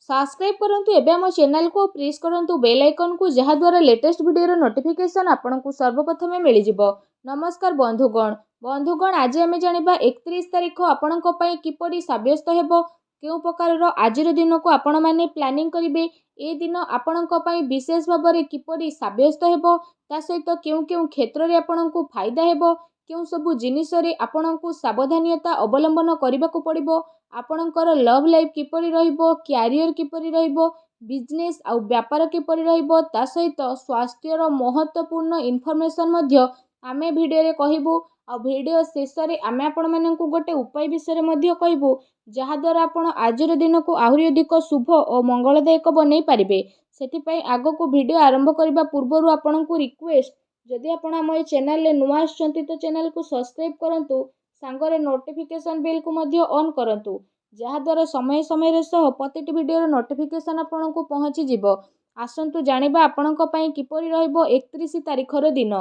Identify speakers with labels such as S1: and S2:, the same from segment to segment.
S1: Subscribe करंतु एबे हम चैनल को प्रेस करंतु बेल आइकन को जहा द्वारा लेटेस्ट वीडियो नोटिफिकेशन आपनकु सर्वप्रथमे मिली जिवो। नमस्कार बंधुगण आज आम जानिबा 31 तारिख आपनक पई किपरि साब्यस्त हेबो केउ प्रकार आजिर दिन को आपण माने प्लानिंग करिवे ए दिन आपनक पई विशेष भाबरे किपरि साब्यस्त हेबो ता सहित केउ केउ क्षेत्र रे आपनकु फायदा हेबो केउ सबु जिनिस रे आपनकु सावधानियता अवलंबन करबाकू पड़िबो आपणकर लव लाइफ किपरि रहिबो क्यारियर किपरि रहिबो बिजनेस आउ व्यापार किपरि रहिबो ता सहित स्वास्थ्यर महत्वपूर्ण इनफॉरमेशन मध्य आमे भिडियो रे कहिबु आ भिडियो शेष रे आमे आपण माननकु गोटे उपाय विषय मध्य कहिबु जहा द्वारा आपण आजिर दिन को आहुरी अधिक शुभ और मंगलदायक बनै पारिबे। सेति पई आगो को वीडियो आरंभ करबा पूर्वरु आपणकु रिक्वेस्ट जदि आपण हम ए चैनल ले नुवा आछंती तो चैनल को सब्सक्राइब करंतु सांगरे नोटिफिकेशन बेल को मध्य ऑन करंतु जहा द्वारा समय समय रे सह प्रतिटी वीडियो रो नोटिफिकेशन आपणकु पहुंची जिवो। आसंतु जानिबा आपणक पई किपरि रहइबो 31 तारिख रो दिन।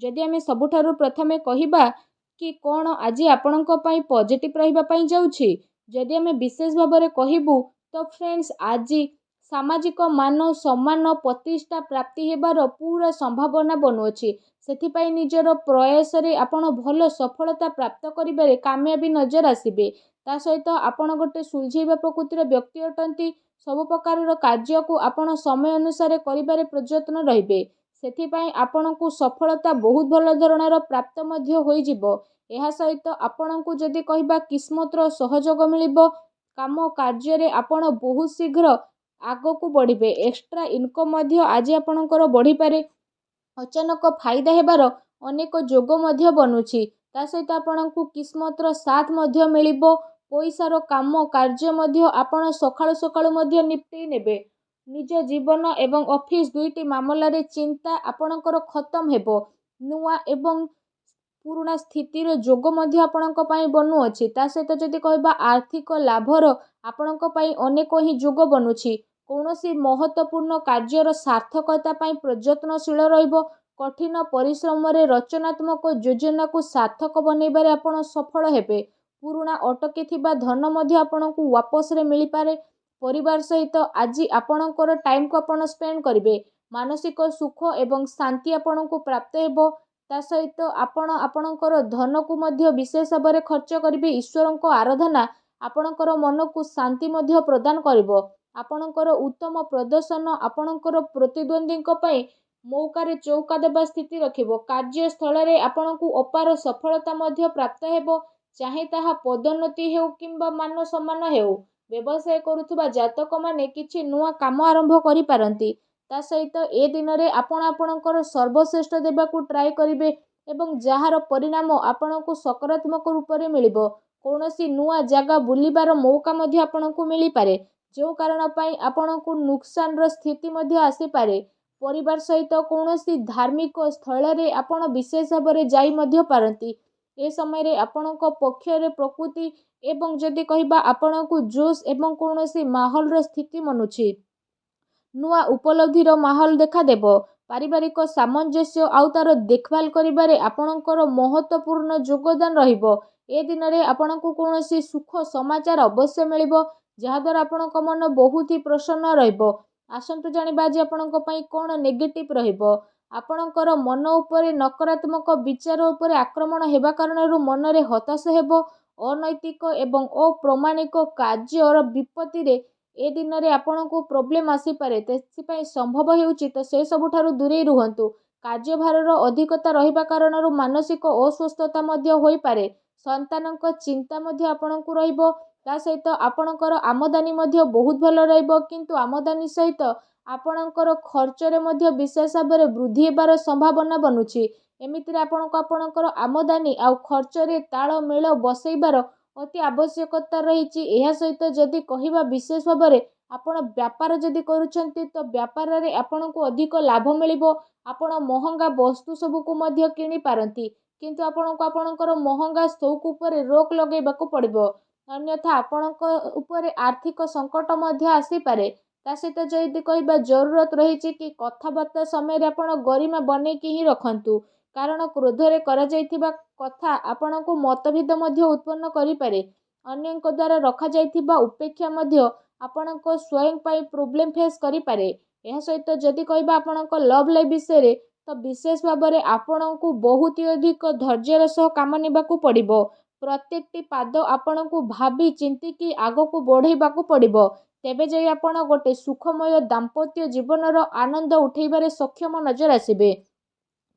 S1: जदि आमे सबुठारु प्रथमे कहिबा कि कोन आज आपणक पई पॉजिटिव रहिबा पई जाउछि जदि आमे विशेष भाबरे कहिबु तो फ्रेंड्स आज सामाजिक मान सम्मान प्रतिष्ठा प्राप्ति हेबार पूरा संभावना बनुअछि। सेथि पई निजर प्रयास रे आपण भल सफलता प्राप्त करिबारे कामयाबी नजर आसीबे ता सहित आपण गोटे सुलझेबा प्रकृतिर व्यक्ति अटंती सब प्रकार कार्य को आपण समय अनुसार करिबारे प्रयत्न रहिबे सेथि पई आपणकु सफलता बहुत भल धरणर प्राप्त मध्य होई जिवो। एहा सहित आपणकु जदि कहिबा किस्मतर सहयोग मिलिबो काम कार्य रे आपण बहुत शीघ्र आगो को बढ़िबे एक्स्ट्रा इनकम मध्य आज आपणकर बढ़ी पारे अचानक फायदा हेबार अनेक जोग मध्य बनुछि ता सहित आपणकु किस्मतर साथ मध्य मिलिबो पैसार काम कार्य मध्य आपण सकाळु सकाळु मध्य निपटि नेबे निज जीवन एवं ऑफिस दुईटी मामला रे चिंता आपणकर खत्म हेबो नुआ एवं पुराना स्थितिर जोग मध्य आपणक पई बनु अछि ता सहित जदि कहबा आर्थिक लाभर आपणक पई अनेक ही जोग बनुछि कौनसी महत्वपूर्ण कार्यर सार्थकता पई प्रयत्नशील रहिबो कठिन परिश्रम रे रचनात्मक योजना को सार्थक बनेबारे आपण सफल हेबे पुराना अटकी थिबा धन मध्य आपणकु वापस रे मिली पारे परिवार सहित आज आपणकर टाइम को आपण स्पेंड करिवे मानसिक सुख एवं शांति आपणकु प्राप्त हेबो ता सहित आपण आपणकर धन को मध्य विशेष भाबरे खर्च करिवे ईश्वरको आराधना आपणकर मन को शांति मध्य प्रदान करिवो आपणकर उत्तम प्रदर्शन आपणकर प्रतिद्वंदीଙ୍କ पई मौका रे चौका देबा स्थिति रखिबो कार्यस्थल रे आपणकु अपार सफलता मध्य प्राप्त हेबो चाहे ताहा पदोन्नति हेउ किंबा मान सम्मान हेउ व्यवसाय करुथुबा जातक माने किछि नुआ काम आरंभ करि पारंती ता सहित ए दिन रे आपण आपणकर सर्वश्रेष्ठ देबाकू ट्राई करिवे एवं जहार परिणाम आपणकु सकारात्मक रूप रे मिलिबो कौनसी नुआ जगह बुलिबार मौका मध्य आपणकु मिली पारे जो कारण पई आपणकु नुकसान रो स्थिति मध्य आसी पारे परिवार सहित कौनसी धार्मिक स्थल रे आपण विशेष भाबरे जाई मध्य पारंती ए समय रे आपणक पक्ष रे प्रकृति एवं जदि कहिबा आपणकु जोश एवं कौनसी माहौल रो स्थिति मनुछि नुआ उपलब्धिर माहौल देखा देबो पारिवारिक सामंजस्य आउ तार देखभाल करिबारे आपणकर महत्वपूर्ण योगदान रहिबो ए दिन रे आपणकु कौनसी सुख समाचार अवश्य मिलिबो जहा द्वारा आपणक मन बहुत ही प्रसन्न रहिबो। आसंतु जानिबा आज आपणक पई कोन नेगेटिव रहिबो आपणकर मन उपरे नकारात्मक विचार उपरे आक्रमण हेबा कारणरु मन रे हताश हेबो अनैतिक एवं अप्रमाणिक कार्यर विपत्ति रे ए दिन रे आपणकु प्रॉब्लम आसी पारे तेथि पई संभव हेउची तो से सबुठारु दूरे रुहंतु कार्यभारर अधिकता रहिबा कारणरु मानसिक अस्वस्थता मध्य होई पारे संतानक चिंता मध्य आपणकु रहिबो ता सहित आपणकर आमदानी मध्य बहुत भल रहिबो किंतु आमदानी सहित आपणकर खर्च रे मध्य विशेष भाबरे वृद्धि हेबार संभावना बनुछि एमितिरे आपणकर आमदानी आउ खर्च रे ताळ मेळ बसैबार अति आवश्यकता रहिछि। एहा सहित जदि कहिबा विशेष भाबरे आपण व्यापार जदि करूछंती तो व्यापार रे आपणकु अधिक लाभ मिलिबो आपण महंगा वस्तु सब को मध्य किनि पारंती किंतु आपणको आपणकर महंगा शौक उपरे रोक लगेबाकू पड़िबो अन्यथा आपणक उपरे आर्थिक संकट मध्य आसी पारे ता सहित जदि कहिबा जरूरत रहिछि कि कथाबार्ता समय रे आपण गरिमा बनै कि ही रखंतु कारण क्रोध रे करा जायथिबा कथा आपणको मतभेद मध्य उत्पन्न करि पारे अन्यଙ୍କ द्वारा रखा जायथिबा उपेक्षा मध्य ଆପଣଙ୍କ ସ୍ୱୟଂ ପାଇଁ ପ୍ରୋବ୍ଲେମ୍ ଫେସ୍ କରିପାରେ। ଏହା ସହିତ ଯଦି କହିବା ଆପଣଙ୍କ ଲଭ୍ ଲାଇଫ୍ ବିଷୟରେ, ତ ବିଶେଷ ଭାବରେ ଆପଣଙ୍କୁ ବହୁତ ଅଧିକ ଧୈର୍ଯ୍ୟର ସହ କାମ ନେବାକୁ ପଡ଼ିବ। ପ୍ରତ୍ୟେକଟି ପାଦ ଆପଣଙ୍କୁ ଭାବି ଚିନ୍ତିକି ଆଗକୁ ବଢ଼େଇବାକୁ ପଡ଼ିବ। ତେବେ ଯାଇ ଆପଣ ଗୋଟେ ସୁଖମୟ ଦାମ୍ପତ୍ୟ ଜୀବନର ଆନନ୍ଦ ଉଠେଇବାରେ ସକ୍ଷମ ନଜର ଆସିବେ।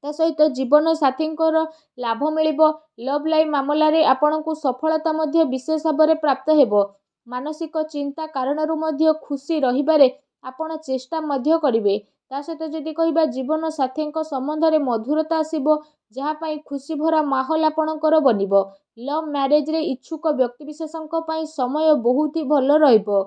S1: ତା ସହିତ ଜୀବନ ସାଥୀଙ୍କର ଲାଭ ମିଳିବ। ଲଭ୍ ଲାଇଫ୍ ମାମଲାରେ ଆପଣଙ୍କୁ ସଫଳତା ମଧ୍ୟ ବିଶେଷ ଭାବରେ ପ୍ରାପ୍ତ ହେବ। ମାନସିକ ଚିନ୍ତା କାରଣରୁ ମଧ୍ୟ ଖୁସି ରହିବାରେ ଆପଣ ଚେଷ୍ଟା ମଧ୍ୟ କରିବେ। ତା ସହିତ ଯଦି କହିବା ଜୀବନ ସାଥୀଙ୍କ ସମ୍ବନ୍ଧରେ ମଧୁରତା ଆସିବ, ଯାହା ପାଇଁ ଖୁସି ଭରା ମାହୋଲ ଆପଣଙ୍କର ବନିବ। ଲଭ୍ ମ୍ୟାରେଜରେ ଇଚ୍ଛୁକ ବ୍ୟକ୍ତିବିଶେଷଙ୍କ ପାଇଁ ସମୟ ବହୁତ ହି ଭଲ ରହିବ।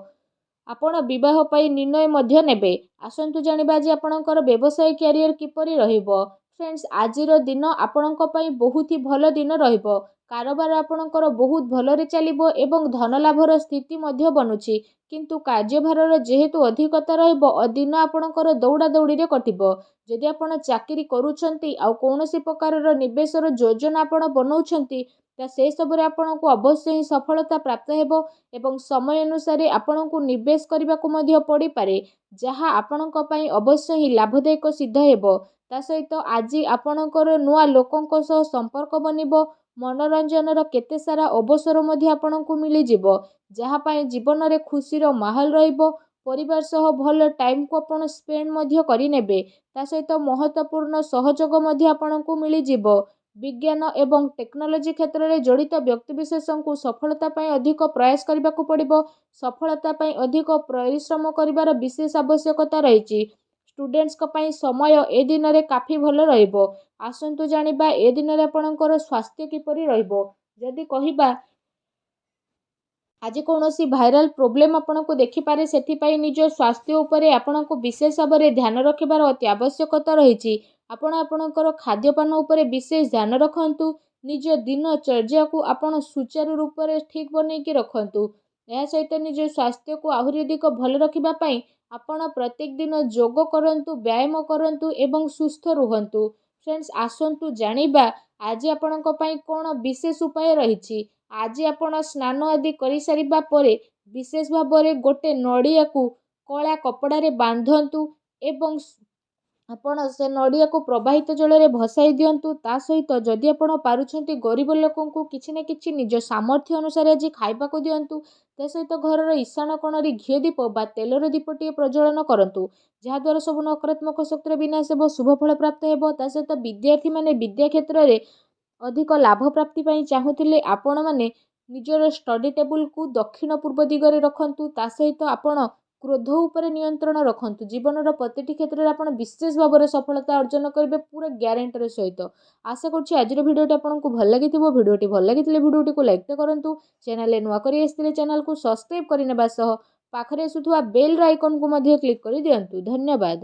S1: ଆପଣ ବିବାହ ପାଇଁ ନିର୍ଣ୍ଣୟ ମଧ୍ୟ ନେବେ। ଆସନ୍ତୁ ଜାଣିବା ଆଜି ଆପଣଙ୍କର ବ୍ୟବସାୟ କ୍ୟାରିୟର କିପରି ରହିବ। ଫ୍ରେଣ୍ଡସ୍, ଆଜିର ଦିନ ଆପଣଙ୍କ ପାଇଁ ବହୁତ ହି ଭଲ ଦିନ ରହିବ। କାରବାର ଆପଣଙ୍କର ବହୁତ ଭଲରେ ଚାଲିବ ଏବଂ ଧନ ଲାଭର ସ୍ଥିତି ମଧ୍ୟ ବନୁଛି। କିନ୍ତୁ କାର୍ଯ୍ୟଭାରର ଯେହେତୁ ଅଧିକତା ରହିବ, ଦିନ ଆପଣଙ୍କର ଦୌଡ଼ା ଦୌଡ଼ିରେ କଟିବ। ଯଦି ଆପଣ ଚାକିରି କରୁଛନ୍ତି, ଆଉ କୌଣସି ପ୍ରକାରର ନିବେଶର ଯୋଜନା ଆପଣ ବନାଉଛନ୍ତି, ତ ସେସବୁରେ ଆପଣଙ୍କୁ ଅବଶ୍ୟ ହିଁ ସଫଳତା ପ୍ରାପ୍ତ ହେବ ଏବଂ ସମୟ ଅନୁସାରେ ଆପଣଙ୍କୁ ନିବେଶ କରିବାକୁ ମଧ୍ୟ ପଡ଼ିପାରେ, ଯାହା ଆପଣଙ୍କ ପାଇଁ ଅବଶ୍ୟ ହିଁ ଲାଭଦାୟକ ସିଦ୍ଧ ହେବ। ତା ସହିତ ଆଜି ଆପଣଙ୍କର ନୂଆ ଲୋକଙ୍କ ସହ ସମ୍ପର୍କ ବନିବ। ମନୋରଞ୍ଜନର କେତେ ସାରା ଅବସର ମଧ୍ୟ ଆପଣଙ୍କୁ ମିଳିଯିବ, ଯାହା ପାଇଁ ଜୀବନରେ ଖୁସିର ମାହୋଲ ରହିବ। ପରିବାର ସହ ଭଲ ଟାଇମ୍କୁ ଆପଣ ସ୍ପେଣ୍ଡ ମଧ୍ୟ କରିନେବେ। ତା ସହିତ ମହତ୍ତ୍ୱପୂର୍ଣ୍ଣ ସହଯୋଗ ମଧ୍ୟ ଆପଣଙ୍କୁ ମିଳିଯିବ। ବିଜ୍ଞାନ ଏବଂ ଟେକ୍ନୋଲୋଜି କ୍ଷେତ୍ରରେ ଜଡ଼ିତ ବ୍ୟକ୍ତିବିଶେଷଙ୍କୁ ସଫଳତା ପାଇଁ ଅଧିକ ପ୍ରୟାସ କରିବାକୁ ପଡ଼ିବ। ସଫଳତା ପାଇଁ ଅଧିକ ପରିଶ୍ରମ କରିବାର ବିଶେଷ ଆବଶ୍ୟକତା ରହିଛି। ଷ୍ଟୁଡେଣ୍ଟସ୍ଙ୍କ ପାଇଁ ସମୟ ଏ ଦିନରେ କାଫି ଭଲ ରହିବ। ଆସନ୍ତୁ ଜାଣିବା ଏ ଦିନରେ ଆପଣଙ୍କର ସ୍ୱାସ୍ଥ୍ୟ କିପରି ରହିବ। ଯଦି କହିବା ଆଜି କୌଣସି ଭାଇରାଲ ପ୍ରୋବ୍ଲେମ୍ ଆପଣଙ୍କୁ ଦେଖିପାରେ, ସେଥିପାଇଁ ନିଜ ସ୍ୱାସ୍ଥ୍ୟ ଉପରେ ଆପଣଙ୍କୁ ବିଶେଷ ଭାବରେ ଧ୍ୟାନ ରଖିବାର ଅତି ଆବଶ୍ୟକତା ରହିଛି। ଆପଣ ଆପଣଙ୍କର ଖାଦ୍ୟପାନ ଉପରେ ବିଶେଷ ଧ୍ୟାନ ରଖନ୍ତୁ। ନିଜ ଦିନଚର୍ଯ୍ୟାକୁ ଆପଣ ସୁଚାରୁ ରୂପରେ ଠିକ୍ ବନେଇକି ରଖନ୍ତୁ। ଏହା ସହିତ ନିଜ ସ୍ୱାସ୍ଥ୍ୟକୁ ଆହୁରି ଅଧିକ ଭଲ ରଖିବା ପାଇଁ ଆପଣ ପ୍ରତ୍ୟେକ ଦିନ ଯୋଗ କରନ୍ତୁ, ବ୍ୟାୟାମ କରନ୍ତୁ ଏବଂ ସୁସ୍ଥ ରୁହନ୍ତୁ। ଫ୍ରେଣ୍ଡସ୍, ଆସନ୍ତୁ ଜାଣିବା ଆଜି ଆପଣଙ୍କ ପାଇଁ କ'ଣ ବିଶେଷ ଉପାୟ ରହିଛି। ଆଜି ଆପଣ ସ୍ନାନ ଆଦି କରିସାରିବା ପରେ ବିଶେଷ ଭାବରେ ଗୋଟେ ନଡ଼ିଆକୁ କଳା କପଡ଼ାରେ ବାନ୍ଧନ୍ତୁ ଏବଂ ଆପଣ ସେ ନଡ଼ିଆକୁ ପ୍ରବାହିତ ଜଳରେ ଭସାଇ ଦିଅନ୍ତୁ। ତା ସହିତ ଯଦି ଆପଣ ପାରୁଛନ୍ତି ଗରିବ ଲୋକଙ୍କୁ କିଛି ନା କିଛି ନିଜ ସାମର୍ଥ୍ୟ ଅନୁସାରେ ଆଜି ଖାଇବାକୁ ଦିଅନ୍ତୁ। ତା ସହିତ ଘରର ଈଶାନ କୋଣରେ ଘିଅ ଦୀପ ବା ତେଲର ଦୀପଟିଏ ପ୍ରଜ୍ୱଳନ କରନ୍ତୁ, ଯାହାଦ୍ୱାରା ସବୁ ନକାରାତ୍ମକ ଶକ୍ତିର ବିନାଶ ହେବ, ଶୁଭ ଫଳ ପ୍ରାପ୍ତ ହେବ। ତା ସହିତ ବିଦ୍ୟାର୍ଥୀମାନେ ବିଦ୍ୟା କ୍ଷେତ୍ରରେ ଅଧିକ ଲାଭ ପ୍ରାପ୍ତି ପାଇଁ ଚାହୁଁଥିଲେ ଆପଣମାନେ ନିଜର ଷ୍ଟଡି ଟେବୁଲକୁ ଦକ୍ଷିଣ ପୂର୍ବ ଦିଗରେ ରଖନ୍ତୁ। ତା ସହିତ ଆପଣ କ୍ରୋଧ ଉପରେ ନିୟନ୍ତ୍ରଣ ରଖନ୍ତୁ। ଜୀବନର ପ୍ରତିଟି କ୍ଷେତ୍ରରେ ଆପଣ ବିଶେଷ ଭାବରେ ସଫଳତା ଅର୍ଜନ କରିବେ ପୁରା ଗ୍ୟାରେଣ୍ଟିର ସହିତ। ଆଶା କରୁଛି ଆଜିର ଭିଡ଼ିଓଟି ଆପଣଙ୍କୁ ଭଲ ଲାଗିଥିବ। ଭିଡ଼ିଓଟି ଭଲ ଲାଗିଥିଲେ ଭିଡ଼ିଓଟିକୁ ଲାଇକ୍ କରନ୍ତୁ। ଚ୍ୟାନେଲରେ ନୂଆ କରି ଆସିଥିଲେ ଚ୍ୟାନେଲକୁ ସବସ୍କ୍ରାଇବ୍ କରିନେବା ସହ ପାଖରେ ଆସୁଥିବା ବେଲ୍ର ଆଇକନ୍କୁ ମଧ୍ୟ କ୍ଲିକ୍ କରିଦିଅନ୍ତୁ। ଧନ୍ୟବାଦ।